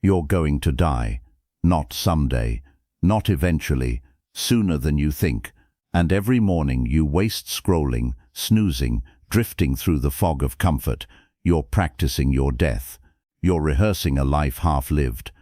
You're going to die. Not someday, not eventually, sooner than you think. And every morning you waste scrolling, snoozing, drifting through the fog of comfort. You're practicing your death. You're rehearsing a life half-lived.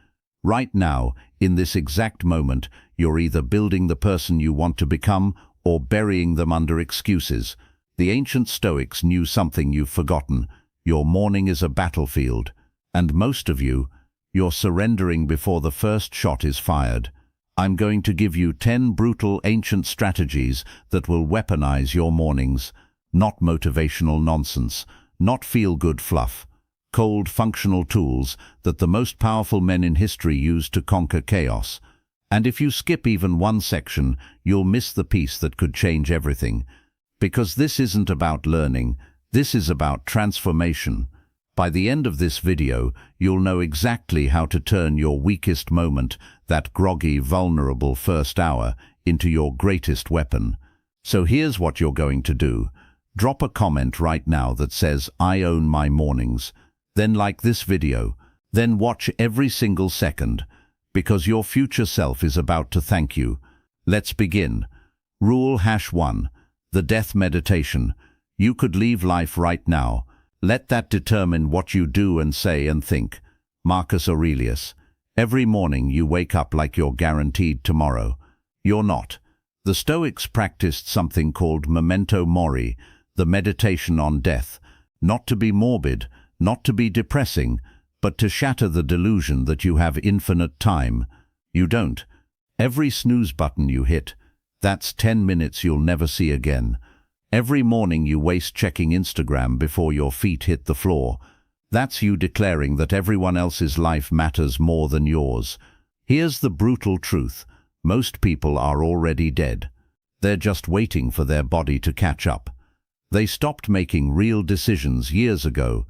Right now, in this exact moment, you're either building the person you want to become or burying them under excuses. The ancient Stoics knew something you've forgotten. Your morning is a battlefield. And most of you, you're surrendering before the first shot is fired. I'm going to give you 10 brutal ancient strategies that will weaponize your mornings. Not motivational nonsense, not feel-good fluff. Cold, functional tools that the most powerful men in history used to conquer chaos. And if you skip even one section, you'll miss the piece that could change everything. Because this isn't about learning, this is about transformation. By the end of this video, you'll know exactly how to turn your weakest moment, that groggy, vulnerable first hour, into your greatest weapon. So here's what you're going to do. Drop a comment right now that says, "I own my mornings." Then like this video. Then watch every single second, because your future self is about to thank you. Let's begin. Rule #1. The death meditation. You could leave life right now. Let that determine what you do and say and think. Marcus Aurelius. Every morning you wake up like you're guaranteed tomorrow. You're not. The Stoics practiced something called memento mori, the meditation on death. Not to be morbid, not to be depressing, but to shatter the delusion that you have infinite time. You don't. Every snooze button you hit, that's 10 minutes you'll never see again. Every morning you waste checking Instagram before your feet hit the floor, that's you declaring that everyone else's life matters more than yours. Here's the brutal truth. Most people are already dead. They're just waiting for their body to catch up. They stopped making real decisions years ago.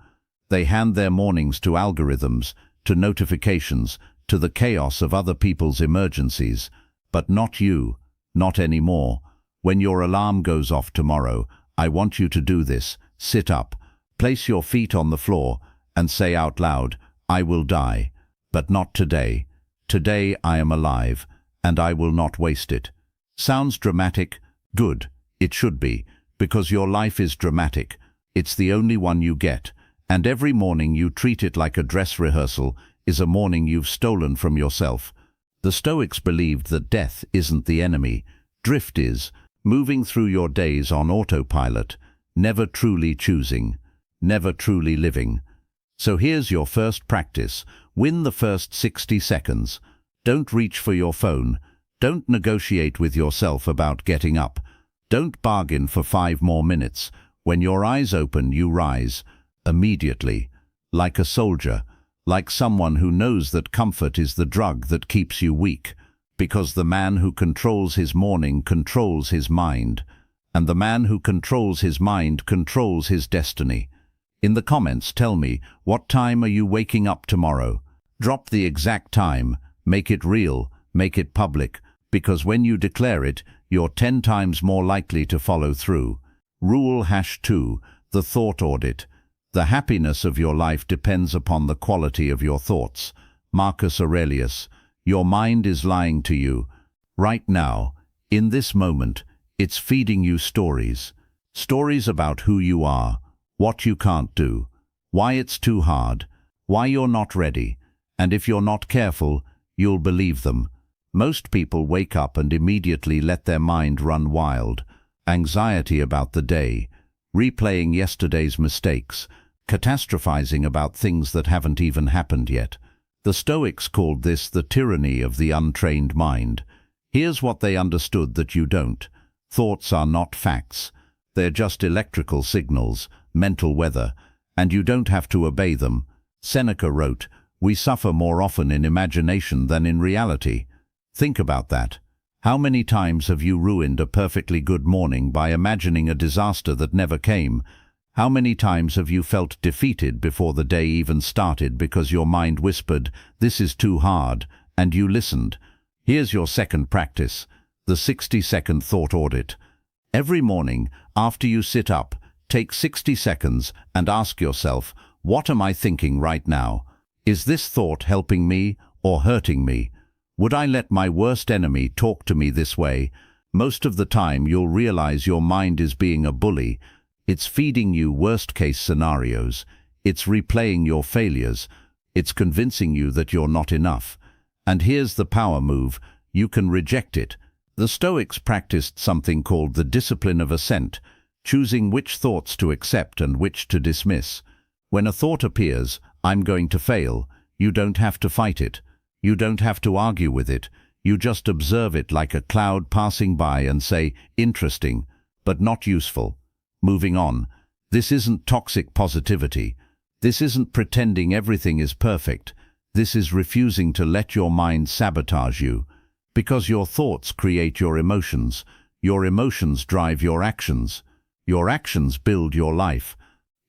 They hand their mornings to algorithms, to notifications, to the chaos of other people's emergencies. But not you, not anymore. When your alarm goes off tomorrow, I want you to do this. Sit up, place your feet on the floor, and say out loud, "I will die, but not today. Today I am alive, and I will not waste it." Sounds dramatic? Good. It should be, because your life is dramatic. It's the only one you get. And every morning you treat it like a dress rehearsal is a morning you've stolen from yourself. The Stoics believed that death isn't the enemy. Drift is, moving through your days on autopilot, never truly choosing, never truly living. So here's your first practice. Win the first 60 seconds. Don't reach for your phone. Don't negotiate with yourself about getting up. Don't bargain for 5 more minutes. When your eyes open, you rise. Immediately. Like a soldier. Like someone who knows that comfort is the drug that keeps you weak. Because the man who controls his morning controls his mind. And the man who controls his mind controls his destiny. In the comments, tell me, what time are you waking up tomorrow? Drop the exact time. Make it real. Make it public. Because when you declare it, you're 10 times more likely to follow through. Rule #2. The thought audit. The happiness of your life depends upon the quality of your thoughts. Marcus Aurelius. Your mind is lying to you. Right now, in this moment, it's feeding you stories. Stories about who you are, what you can't do, why it's too hard, why you're not ready, and if you're not careful, you'll believe them. Most people wake up and immediately let their mind run wild. Anxiety about the day, replaying yesterday's mistakes, catastrophizing about things that haven't even happened yet. The Stoics called this the tyranny of the untrained mind. Here's what they understood that you don't. Thoughts are not facts. They're just electrical signals, mental weather, and you don't have to obey them. Seneca wrote, "We suffer more often in imagination than in reality." Think about that. How many times have you ruined a perfectly good morning by imagining a disaster that never came? How many times have you felt defeated before the day even started because your mind whispered, "This is too hard," and you listened? Here's your second practice, the 60-second thought audit. Every morning, after you sit up, take 60 seconds and ask yourself, what am I thinking right now? Is this thought helping me or hurting me? Would I let my worst enemy talk to me this way? Most of the time you'll realize your mind is being a bully. It's feeding you worst-case scenarios. It's replaying your failures. It's convincing you that you're not enough. And here's the power move. You can reject it. The Stoics practiced something called the discipline of assent, choosing which thoughts to accept and which to dismiss. When a thought appears, I'm going to fail, you don't have to fight it. You don't have to argue with it. You just observe it like a cloud passing by and say, interesting, but not useful. Moving on. This isn't toxic positivity. This isn't pretending everything is perfect. This is refusing to let your mind sabotage you. Because your thoughts create your emotions. Your emotions drive your actions. Your actions build your life.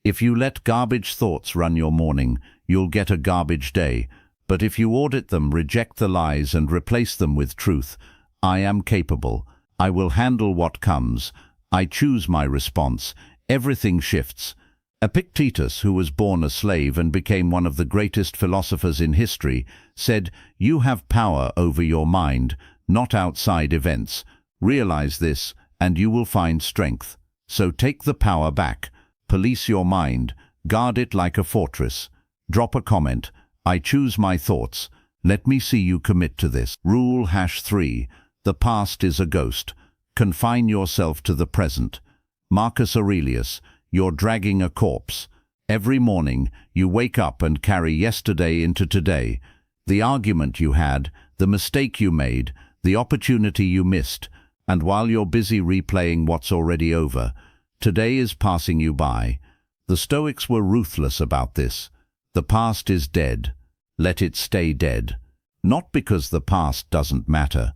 If you let garbage thoughts run your morning, you'll get a garbage day. But if you audit them, reject the lies and replace them with truth, I am capable. I will handle what comes. I choose my response. Everything shifts. Epictetus, who was born a slave and became one of the greatest philosophers in history, said, "You have power over your mind, not outside events. Realize this, and you will find strength. So take the power back. Police your mind. Guard it like a fortress. Drop a comment. I choose my thoughts. Let me see you commit to this." Rule #3. The past is a ghost. Confine yourself to the present. Marcus Aurelius, you're dragging a corpse. Every morning, you wake up and carry yesterday into today. The argument you had, the mistake you made, the opportunity you missed, and while you're busy replaying what's already over, today is passing you by. The Stoics were ruthless about this. The past is dead. Let it stay dead. Not because the past doesn't matter,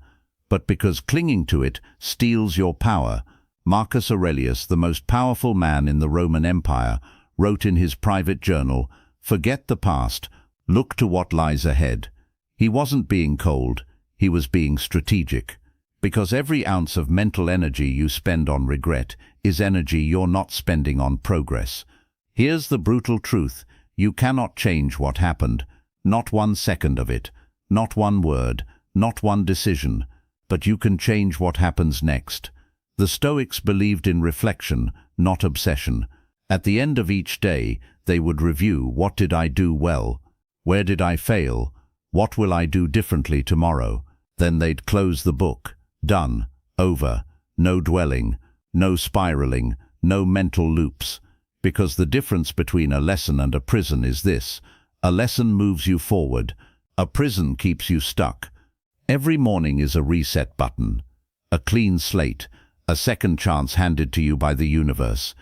but because clinging to it steals your power. Marcus Aurelius, the most powerful man in the Roman Empire, wrote in his private journal, "Forget the past, look to what lies ahead." He wasn't being cold, he was being strategic. Because every ounce of mental energy you spend on regret is energy you're not spending on progress. Here's the brutal truth. You cannot change what happened. Not 1 second of it. Not one word. Not one decision. But you can change what happens next. The Stoics believed in reflection, not obsession. At the end of each day, they would review, what did I do well? Where did I fail? What will I do differently tomorrow? Then they'd close the book. Done. Over. No dwelling. No spiraling. No mental loops. Because the difference between a lesson and a prison is this. A lesson moves you forward. A prison keeps you stuck. Every morning is a reset button. A clean slate. A second chance handed to you by the universe.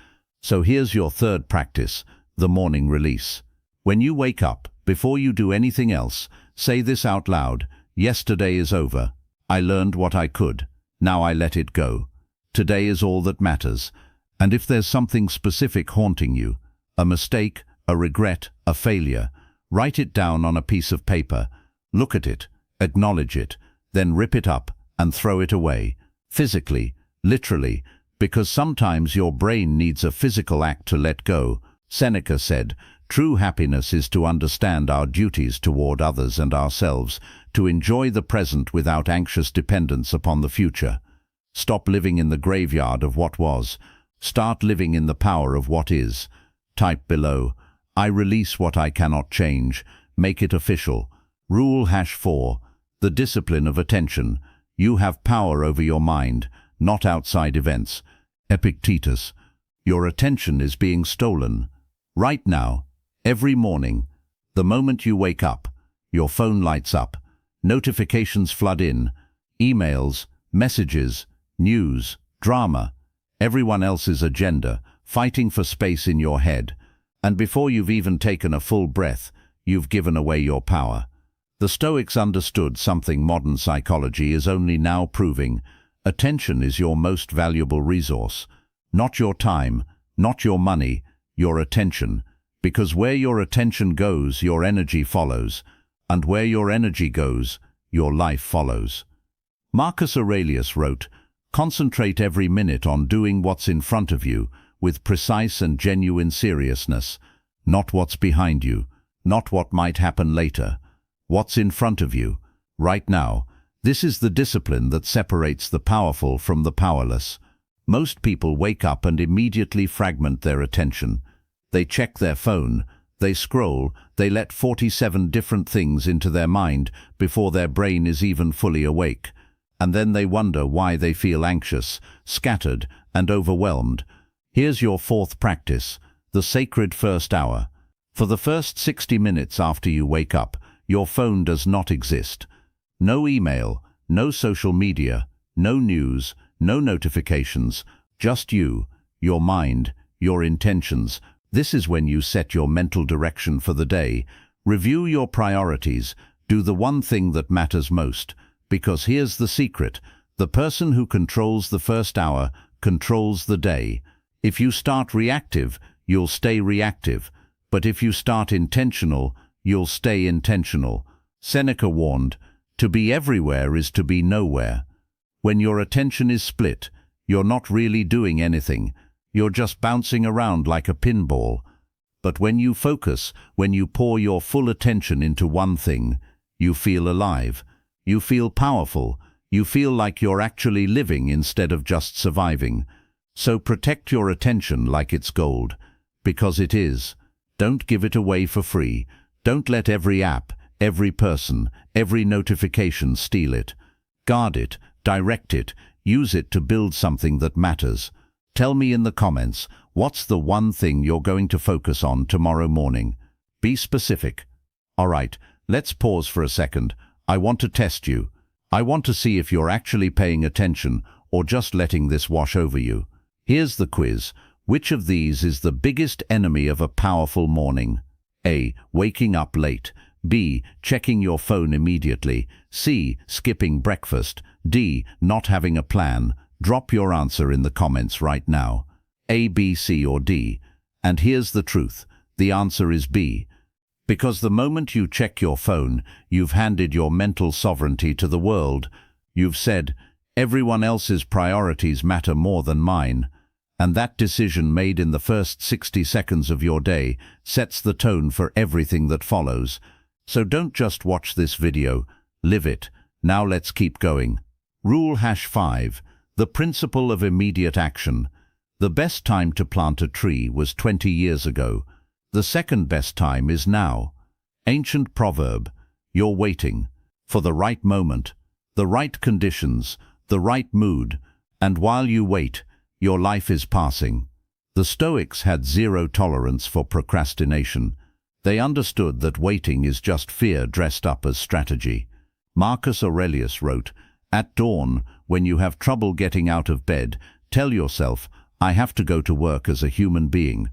So here's your third practice, the morning release. When you wake up, before you do anything else, say this out loud. Yesterday is over. I learned what I could. Now I let it go. Today is all that matters. And if there's something specific haunting you, a mistake, a regret, a failure, write it down on a piece of paper. Look at it, acknowledge it, then rip it up and throw it away. Physically, literally, because sometimes your brain needs a physical act to let go. Seneca said, "True happiness is to understand our duties toward others and ourselves, to enjoy the present without anxious dependence upon the future." Stop living in the graveyard of what was. Start living in the power of what is. Type below, I release what I cannot change. Make it official. Rule #4. The discipline of attention. You have power over your mind, not outside events. Epictetus. Your attention is being stolen. Right now, every morning, the moment you wake up, your phone lights up. Notifications flood in. Emails, messages, news, drama. Everyone else's agenda, fighting for space in your head. And before you've even taken a full breath, you've given away your power. The Stoics understood something modern psychology is only now proving. Attention is your most valuable resource. Not your time, not your money, your attention. Because where your attention goes, your energy follows. And where your energy goes, your life follows. Marcus Aurelius wrote, "Concentrate every minute on doing what's in front of you, with precise and genuine seriousness, not what's behind you, not what might happen later. What's in front of you, right now. This is the discipline that separates the powerful from the powerless. Most people wake up and immediately fragment their attention. They check their phone, they scroll, they let 47 different things into their mind before their brain is even fully awake. And then they wonder why they feel anxious, scattered, and overwhelmed. Here's your fourth practice, the sacred first hour. For the first 60 minutes after you wake up, your phone does not exist. No email, no social media, no news, no notifications, just you, your mind, your intentions. This is when you set your mental direction for the day. Review your priorities, do the one thing that matters most. Because here's the secret, the person who controls the first hour controls the day. If you start reactive, you'll stay reactive. But if you start intentional, you'll stay intentional. Seneca warned, to be everywhere is to be nowhere. When your attention is split, you're not really doing anything. You're just bouncing around like a pinball. But when you focus, when you pour your full attention into one thing, you feel alive. You feel powerful. You feel like you're actually living instead of just surviving. So protect your attention like it's gold. Because it is. Don't give it away for free. Don't let every app, every person, every notification steal it. Guard it, direct it, use it to build something that matters. Tell me in the comments, what's the one thing you're going to focus on tomorrow morning? Be specific. Alright, let's pause for a second. I want to test you. I want to see if you're actually paying attention or just letting this wash over you. Here's the quiz. Which of these is the biggest enemy of a powerful morning? A. Waking up late. B. Checking your phone immediately. C. Skipping breakfast. D. Not having a plan. Drop your answer in the comments right now. A, B, C, or D. And here's the truth. The answer is B. Because the moment you check your phone, you've handed your mental sovereignty to the world. You've said, everyone else's priorities matter more than mine. And that decision made in the first 60 seconds of your day sets the tone for everything that follows. So don't just watch this video, live it. Now let's keep going. Rule #5. The principle of immediate action. The best time to plant a tree was 20 years ago. The second best time is now. Ancient proverb. You're waiting for the right moment, the right conditions, the right mood, and while you wait, your life is passing. The Stoics had zero tolerance for procrastination. They understood that waiting is just fear dressed up as strategy. Marcus Aurelius wrote, "At dawn, when you have trouble getting out of bed, tell yourself, I have to go to work as a human being."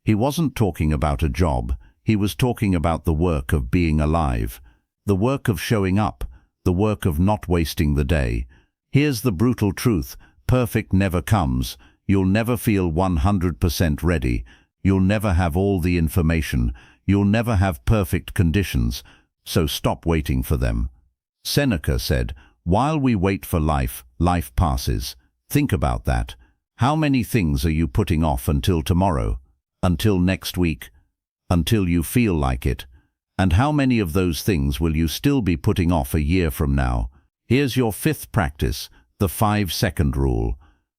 He wasn't talking about a job. He was talking about the work of being alive, the work of showing up, the work of not wasting the day. Here's the brutal truth. Perfect never comes. You'll never feel 100% ready. You'll never have all the information. You'll never have perfect conditions. So stop waiting for them. Seneca said, while we wait for life, life passes. Think about that. How many things are you putting off until tomorrow? Until next week? Until you feel like it? And how many of those things will you still be putting off a year from now? Here's your fifth practice. The 5-second rule.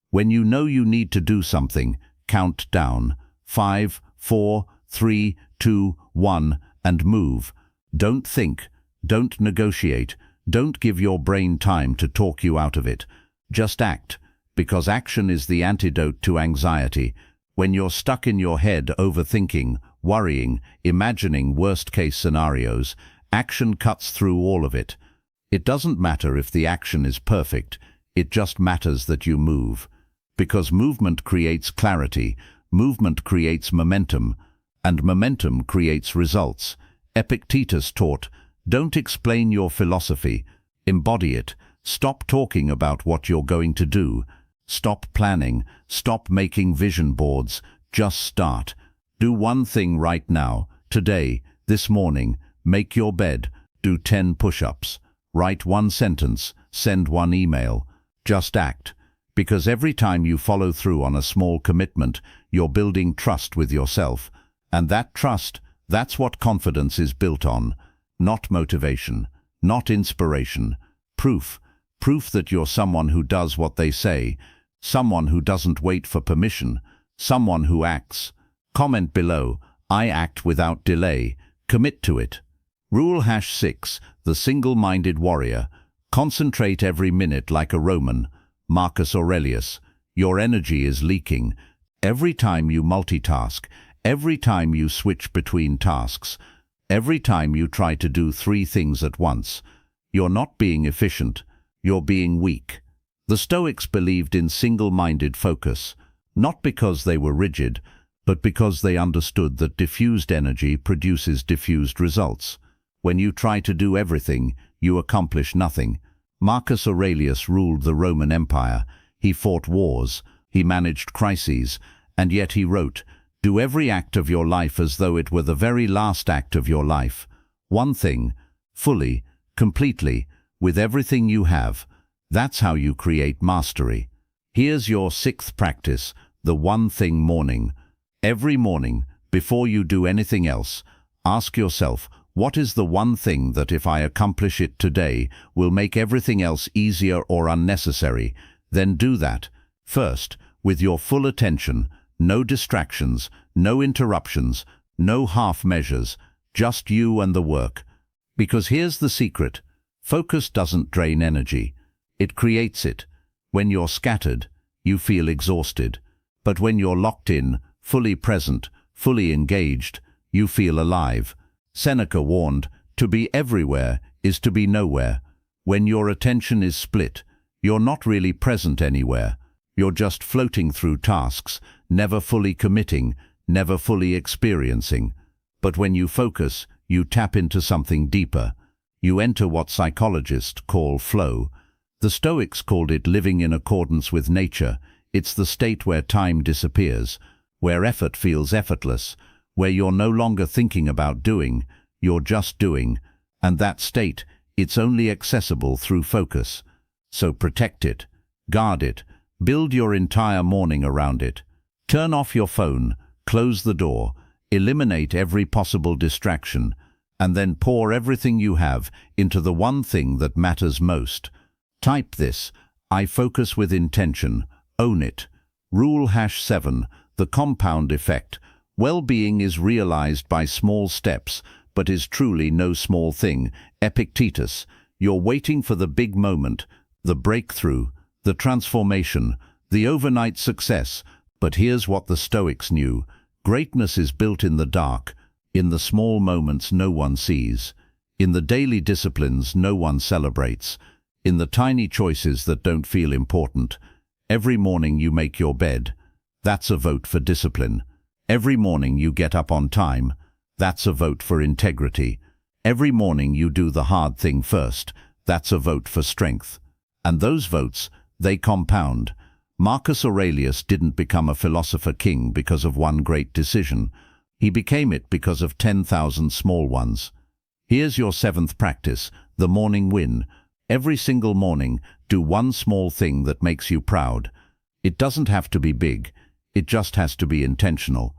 When you know you need to do something, count down. 5, 4, 3, 2, 1, and move. Don't think. Don't negotiate. Don't give your brain time to talk you out of it. Just act, because action is the antidote to anxiety. When you're stuck in your head overthinking, worrying, imagining worst-case scenarios, action cuts through all of it. It doesn't matter if the action is perfect. It just matters that you move. Because movement creates clarity, movement creates momentum, and momentum creates results. Epictetus taught, don't explain your philosophy, embody it. Stop talking about what you're going to do. Stop planning, stop making vision boards, just start. Do one thing right now, today, this morning. Make your bed, do 10 push-ups, write one sentence, send one email. Just act, because every time you follow through on a small commitment, you're building trust with yourself. And that trust, That's what confidence is built on, not motivation, not inspiration. Proof. Proof that you're someone who does what they say, someone who doesn't wait for permission, someone who acts. Comment below, I act without delay. Commit to it. Rule #6, the single-minded warrior. Concentrate every minute like a Roman. Marcus Aurelius. Your energy is leaking. Every time you multitask, every time you switch between tasks, every time you try to do 3 things at once, you're not being efficient, you're being weak. The Stoics believed in single-minded focus, not because they were rigid, but because they understood that diffused energy produces diffused results. When you try to do everything, you accomplish nothing. Marcus Aurelius ruled the Roman Empire. He fought wars, he managed crises, and yet he wrote, "Do every act of your life as though it were the very last act of your life. One thing, fully, completely, with everything you have. That's how you create mastery." Here's your 6th practice, the one thing morning. Every morning, before you do anything else, ask yourself, what is the one thing that if I accomplish it today will make everything else easier or unnecessary? Then do that. First, with your full attention, no distractions, no interruptions, no half measures, just you and the work. Because here's the secret. Focus doesn't drain energy. It creates it. When you're scattered, you feel exhausted. But when you're locked in, fully present, fully engaged, you feel alive. Seneca warned, to be everywhere is to be nowhere. When your attention is split, you're not really present anywhere. You're just floating through tasks, never fully committing, never fully experiencing. But when you focus, you tap into something deeper. You enter what psychologists call flow. The Stoics called it living in accordance with nature. It's the state where time disappears, where effort feels effortless, where you're no longer thinking about doing, you're just doing. And that state, it's only accessible through focus. So protect it, guard it, build your entire morning around it. Turn off your phone, close the door, eliminate every possible distraction, and then pour everything you have into the one thing that matters most. Type this, I focus with intention, own it. Rule #7, the compound effect. Well-being is realized by small steps, but is truly no small thing. Epictetus. You're waiting for the big moment, the breakthrough, the transformation, the overnight success. But here's what the Stoics knew. Greatness is built in the dark, in the small moments no one sees, in the daily disciplines no one celebrates, in the tiny choices that don't feel important. Every morning you make your bed. That's a vote for discipline. Every morning you get up on time. That's a vote for integrity. Every morning you do the hard thing first. That's a vote for strength. And those votes, they compound. Marcus Aurelius didn't become a philosopher king because of one great decision. He became it because of 10,000 small ones. Here's your 7th practice, the morning win. Every single morning, do one small thing that makes you proud. It doesn't have to be big. It just has to be intentional.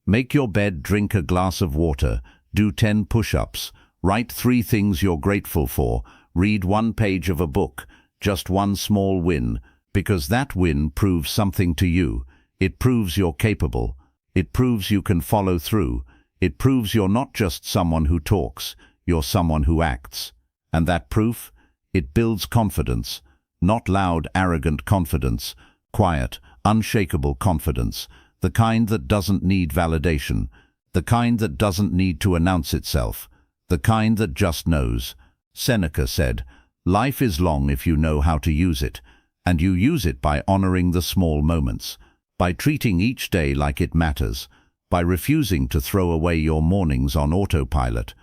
Make your bed, drink a glass of water, do 10 push-ups, write 3 things you're grateful for, read 1 page of a book, just one small win, because that win proves something to you. It proves you're capable. It proves you can follow through. It proves you're not just someone who talks, you're someone who acts. And that proof? It builds confidence. Not loud, arrogant confidence. Quiet, unshakable confidence. The kind that doesn't need validation. The kind that doesn't need to announce itself. The kind that just knows. Seneca said, "Life is long if you know how to use it, and you use it by honoring the small moments, by treating each day like it matters, by refusing to throw away your mornings on autopilot,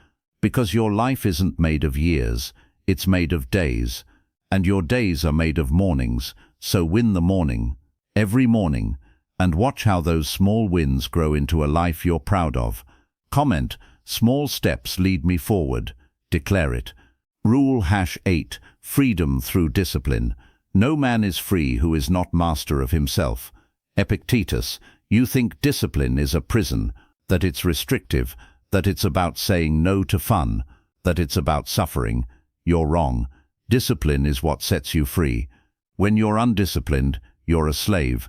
because your life isn't made of years, it's made of days, and your days are made of mornings, so win the morning, every morning, and watch how those small wins grow into a life you're proud of." Comment, small steps lead me forward. Declare it. Rule #8, freedom through discipline. No man is free who is not master of himself. Epictetus, you think discipline is a prison, that it's restrictive, that it's about saying no to fun, that it's about suffering, you're wrong. Discipline is what sets you free. When you're undisciplined, you're a slave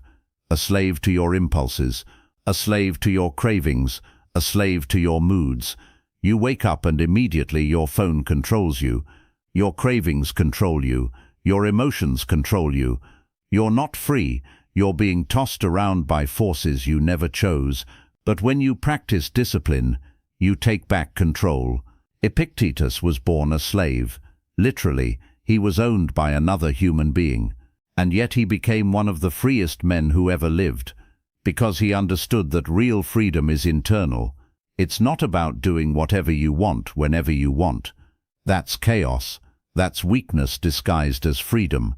to your impulses, a slave to your cravings, a slave to your moods. You wake up and immediately your phone controls you. Your cravings control you. Your emotions control you. You're not free. You're being tossed around by forces you never chose. But when you practice discipline, you take back control. Epictetus was born a slave. Literally, he was owned by another human being. And yet he became one of the freest men who ever lived, because he understood that real freedom is internal. It's not about doing whatever you want whenever you want. That's chaos. That's weakness disguised as freedom.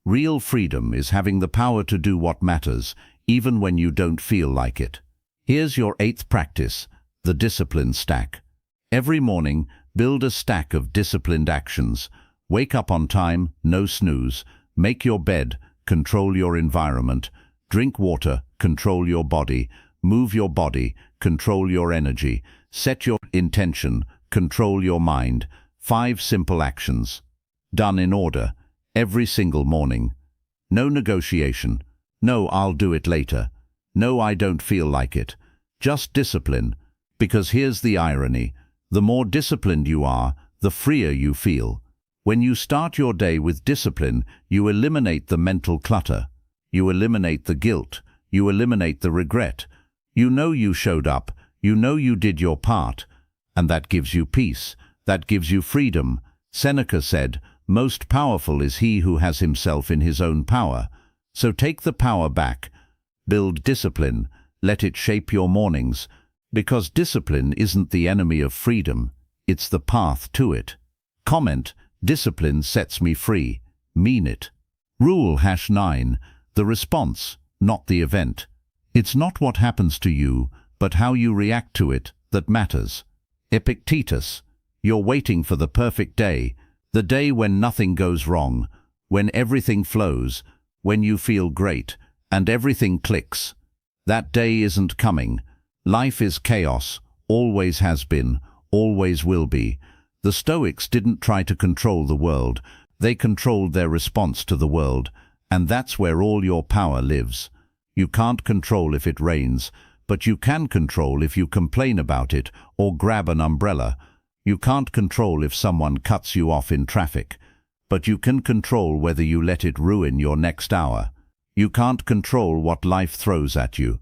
Real freedom is having the power to do what matters, even when you don't feel like it. Here's your 8th practice, the discipline stack. Every morning, build a stack of disciplined actions. Wake up on time, no snooze. Make your bed, control your environment. Drink water, control your body. Move your body, control your energy. Set your intention, control your mind. 5 simple actions. Done in order, every single morning. No negotiation. No, I'll do it later. No, I don't feel like it. Just discipline. Because here's the irony. The more disciplined you are, the freer you feel. When you start your day with discipline, you eliminate the mental clutter. You eliminate the guilt. You eliminate the regret. You know you showed up. You know you did your part. And that gives you peace. That gives you freedom. Seneca said, "Most powerful is he who has himself in his own power." So take the power back. Build discipline. Let it shape your mornings. Because discipline isn't the enemy of freedom. It's the path to it. Comment, discipline sets me free. Mean it. Rule #9. The response, not the event. It's not what happens to you, but how you react to it that matters. Epictetus. You're waiting for the perfect day, the day when nothing goes wrong, when everything flows, when you feel great, and everything clicks. That day isn't coming. Life is chaos, always has been, always will be. The Stoics didn't try to control the world, they controlled their response to the world, and that's where all your power lives. You can't control if it rains, but you can control if you complain about it or grab an umbrella. You can't control if someone cuts you off in traffic, but you can control whether you let it ruin your next hour. You can't control what life throws at you,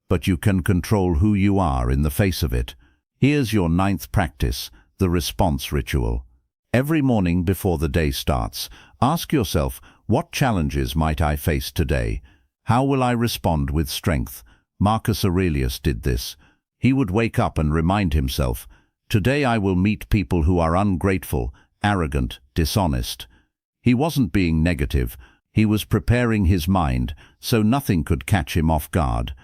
but you can control who you are in the face of it. Here's your 9th practice, the response ritual. Every morning before the day starts, ask yourself, what challenges might I face today? How will I respond with strength? Marcus Aurelius did this. He would wake up and remind himself, today I will meet people who are ungrateful, arrogant, dishonest. He wasn't being negative. He was preparing his mind so nothing could catch him off guard,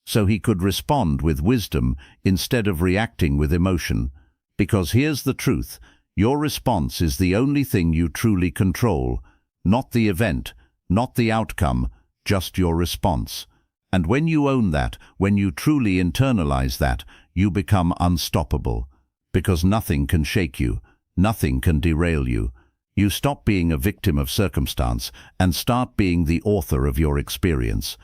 so he could respond with wisdom instead of reacting with emotion. Because here's the truth, your response is the only thing you truly control, not the event, not the outcome, just your response. And when you own that, when you truly internalize that, you become unstoppable. Because nothing can shake you, nothing can derail you. You stop being a victim of circumstance and start being the author of your experience.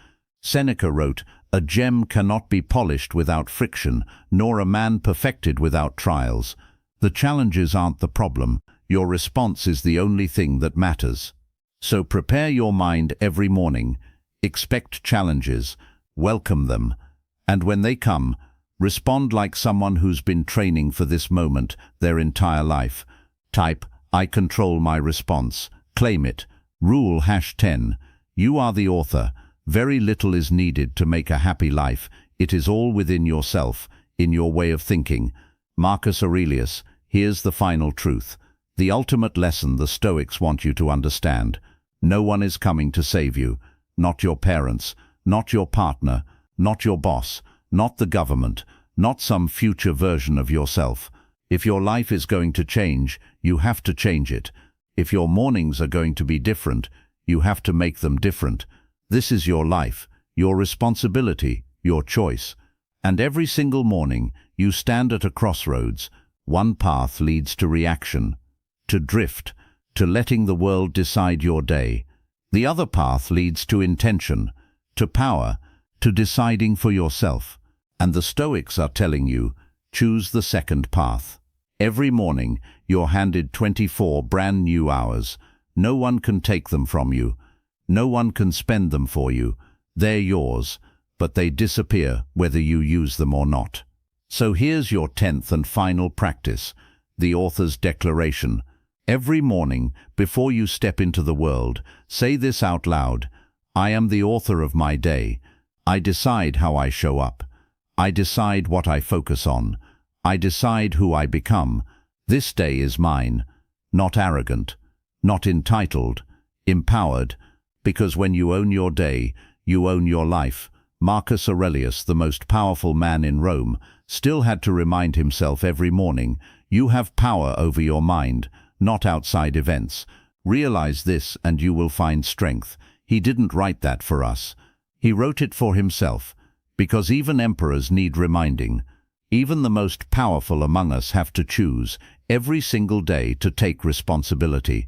Seneca wrote, "A gem cannot be polished without friction, nor a man perfected without trials." The challenges aren't the problem. Your response is the only thing that matters. So prepare your mind every morning. Expect challenges. Welcome them. And when they come, respond like someone who's been training for this moment their entire life. Type, "I control my response." Claim it. Rule #10. You are the author. Very little is needed to make a happy life. It is all within yourself, in your way of thinking. Marcus Aurelius. Here's the final truth. The ultimate lesson the Stoics want you to understand. No one is coming to save you. Not your parents, not your partner, not your boss, not the government, not some future version of yourself. If your life is going to change, you have to change it. If your mornings are going to be different, you have to make them different. This is your life, your responsibility, your choice. And every single morning, you stand at a crossroads. One path leads to reaction, to drift, to letting the world decide your day. The other path leads to intention, to power, to deciding for yourself. And the Stoics are telling you, choose the second path. Every morning, you're handed 24 brand new hours. No one can take them from you. No one can spend them for you. They're yours, but they disappear whether you use them or not. So here's your 10th and final practice, the author's declaration. Every morning, before you step into the world, say this out loud: I am the author of my day. I decide how I show up. I decide what I focus on. I decide who I become. This day is mine. Not arrogant, not entitled, empowered, because when you own your day, you own your life. Marcus Aurelius, the most powerful man in Rome, still had to remind himself every morning, you have power over your mind, not outside events. Realize this and you will find strength. He didn't write that for us. He wrote it for himself, because even emperors need reminding. Even the most powerful among us have to choose every single day to take responsibility.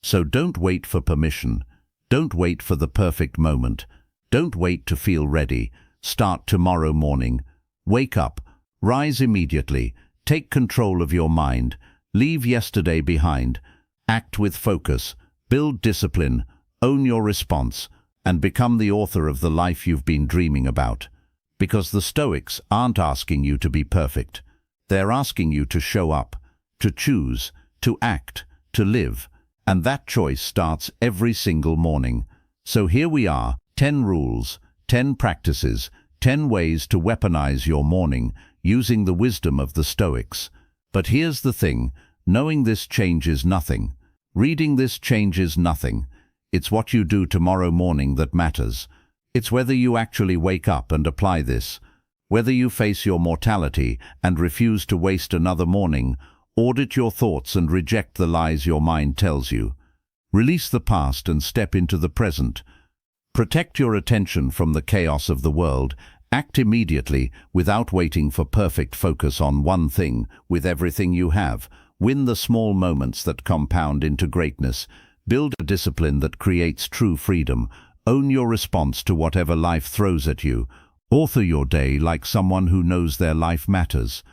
So don't wait for permission. Don't wait for the perfect moment. Don't wait to feel ready. Start tomorrow morning. Wake up. Rise immediately. Take control of your mind. Leave yesterday behind. Act with focus. Build discipline. Own your response. And become the author of the life you've been dreaming about. Because the Stoics aren't asking you to be perfect. They're asking you to show up, to choose, to act, to live. And that choice starts every single morning. So here we are, 10 rules, 10 practices, 10 ways to weaponize your morning using the wisdom of the Stoics. But here's the thing, knowing this changes nothing. Reading this changes nothing. It's what you do tomorrow morning that matters. It's whether you actually wake up and apply this, whether you face your mortality and refuse to waste another morning, audit your thoughts and reject the lies your mind tells you. Release the past and step into the present. Protect your attention from the chaos of the world. Act immediately without waiting for perfect focus on one thing with everything you have. Win the small moments that compound into greatness. Build a discipline that creates true freedom. Own your response to whatever life throws at you. Author your day like someone who knows their life matters.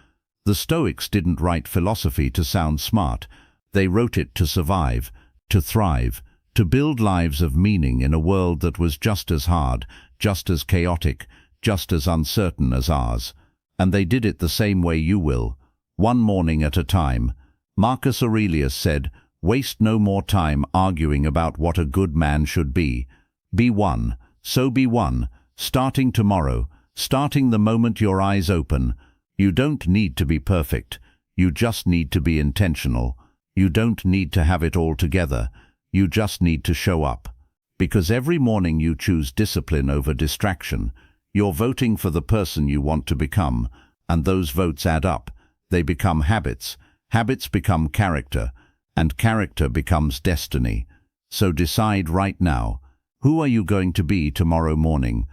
The Stoics didn't write philosophy to sound smart. They wrote it to survive, to thrive, to build lives of meaning in a world that was just as hard, just as chaotic, just as uncertain as ours. And they did it the same way you will, one morning at a time. Marcus Aurelius said, "Waste no more time arguing about what a good man should be. Be one, so be one, starting tomorrow, starting the moment your eyes open. You don't need to be perfect. You just need to be intentional. You don't need to have it all together. You just need to show up. Because every morning you choose discipline over distraction. You're voting for the person you want to become, and those votes add up. They become habits. Habits become character, and character becomes destiny. So decide right now. Who are you going to be tomorrow morning?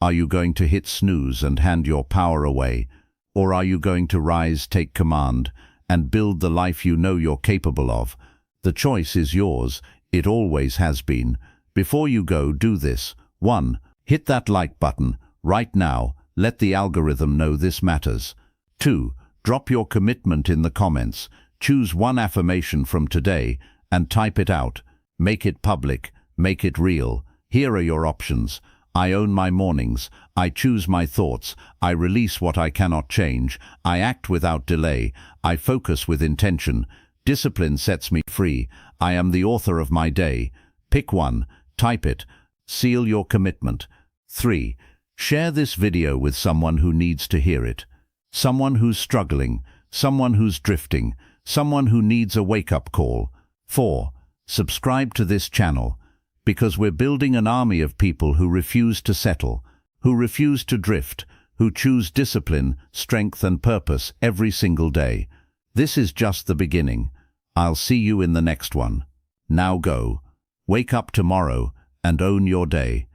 Are you going to hit snooze and hand your power away? Or are you going to rise, take command, and build the life you know you're capable of? The choice is yours. It always has been. Before you go, do this. 1. Hit that like button. Right now. Let the algorithm know this matters. 2. Drop your commitment in the comments. Choose one affirmation from today and type it out. Make it public. Make it real. Here are your options. I own my mornings. I choose my thoughts. I release what I cannot change. I act without delay. I focus with intention. Discipline sets me free. I am the author of my day. Pick one. Type it. Seal your commitment. 3. Share this video with someone who needs to hear it. Someone who's struggling. Someone who's drifting. Someone who needs a wake-up call. 4. Subscribe to this channel. Because we're building an army of people who refuse to settle, who refuse to drift, who choose discipline, strength and purpose every single day. This is just the beginning. I'll see you in the next one. Now go. Wake up tomorrow and own your day.